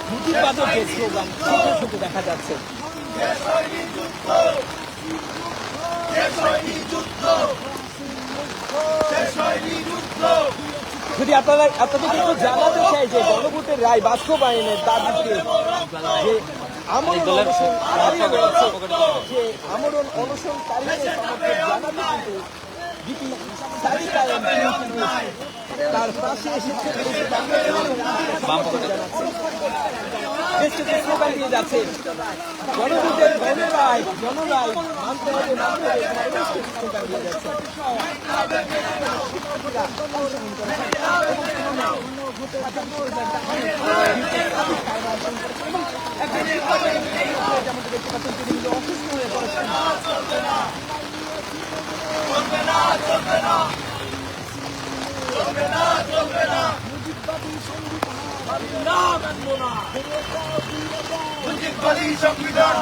মুজিববাদকের slogan শুধু দেখা যাচ্ছে। যদি আপনাদেরকে একটু জানাতে চাই যে গণভোটের রায় বাস্তবায়নের দাবিতে যে আমরণ অনশনকারীদের জানাতে কিন্তু তার পাশে এসেছে স্লোগান দিয়ে যাচ্ছে গণভোটের জনরায় মানতে হবে স্লোগান দিয়ে যাচ্ছে। অসুস্থ হয়ে পড়েছেন। মুজিববাদী সংবিধান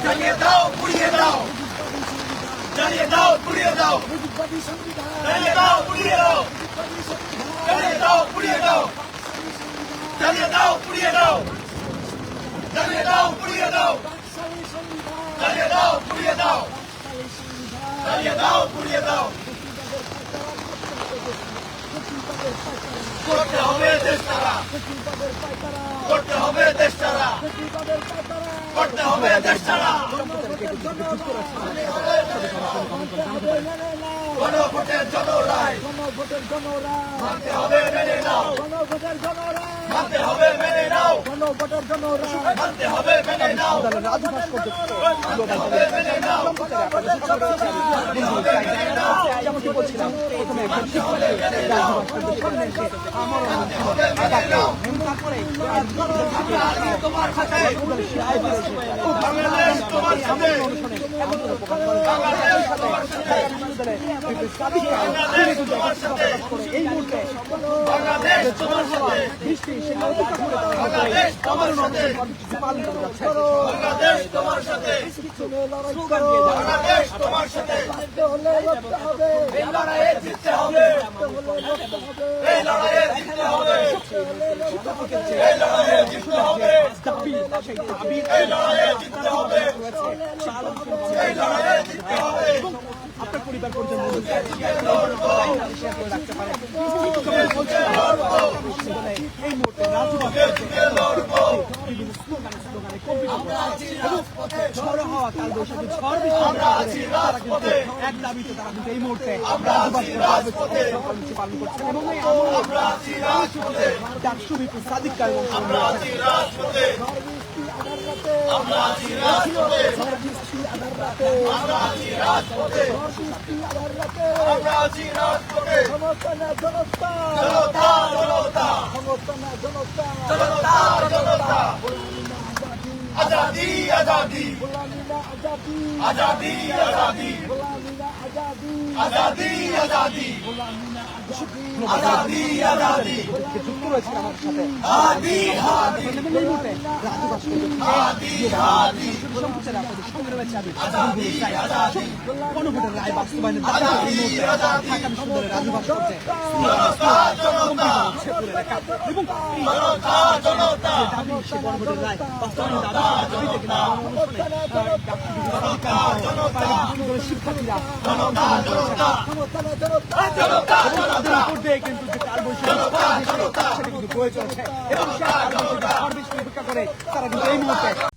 জ্বালিয়ে দাও, পুড়িয়ে দাও, জ্বালিয়ে দাও, পুড়িয়ে দাও, জ্বালিয়ে দাও, পুড়িয়ে দাও, জ্বালিয়ে দাও, পুড়িয়ে দাও, জ্বালিয়ে দাও, পুড়িয়ে দাও, জ্বালিয়ে দাও, পুড়িয়ে দাও, জ্বালিয়ে দাও, পুড়িয়ে দাও, জ্বালিয়ে দাও, পুড়িয়ে দাও। করতে হবে দেশ ছাড়া, করতে হবে দেশ ছাড়া, করতে হবে দেশ ছাড়া। গণভোটের জনরায় মানতে হবে মেনে নাও, মানতে হবে মেনে নাও, মানতে হবে মেনে নাও, মানতে হবে মেনে নাও। যেমনটি বলছিলাম প্রথমে তোমার সাথে বাংলাদেশ, তোমার সাথে বাংলাদেশ, তোমার সাথে এই মুহূর্তে বাংলাদেশ, তোমার সাথে বৃষ্টি সেখানে বাংলাদেশ, তোমার সাথে পালন করে যাচ্ছে। বাংলাদেশ, তোমার সাথে স্লোগান দিয়ে যাচ্ছে। বাংলাদেশ, তোমার সাথে এই লড়াইয়ে জিততে হবে, এই লড়াইয়ে জিততে হবে, এই লড়াইয়ে জিততে হবে, এই লড়াইয়ে জিততে হবে, এই লড়াইয়ে জিততে হবে। আপনার পরিবার পরিজন রাখতে পারে এই মুহূর্তে বিভিন্ন স্লোগানে ঝড় হওয়া কাল বৈশাখী ঝড় বৃষ্টি এক দাবিতে তারা কিন্তু এই মুহূর্তে পালন করছে এবং ডাকসুবিপি সাদিক কায়ুম आजादी आजादी आजादी आजादी आजादी आजादी आजादी आजादी যুক্ত রয়েছে আমার সাথে हादी हादी হাদি হাদি সঙ্গে রয়েছে গণভোটের রায় বাস্তবায়নের ঢাকা বিশ্ববিদ্যালয়ের রাজু ভাস্কর্যে এবং গণভোটের রায় বাস্তবায়নের শিক্ষার্থীরা কিন্তু যে কালবৈশাখী সেটা কিন্তু বয়ে চলেছে এবং সে কালবৈশাখী উপেক্ষা করে তারা কিন্তু এই মুহূর্তে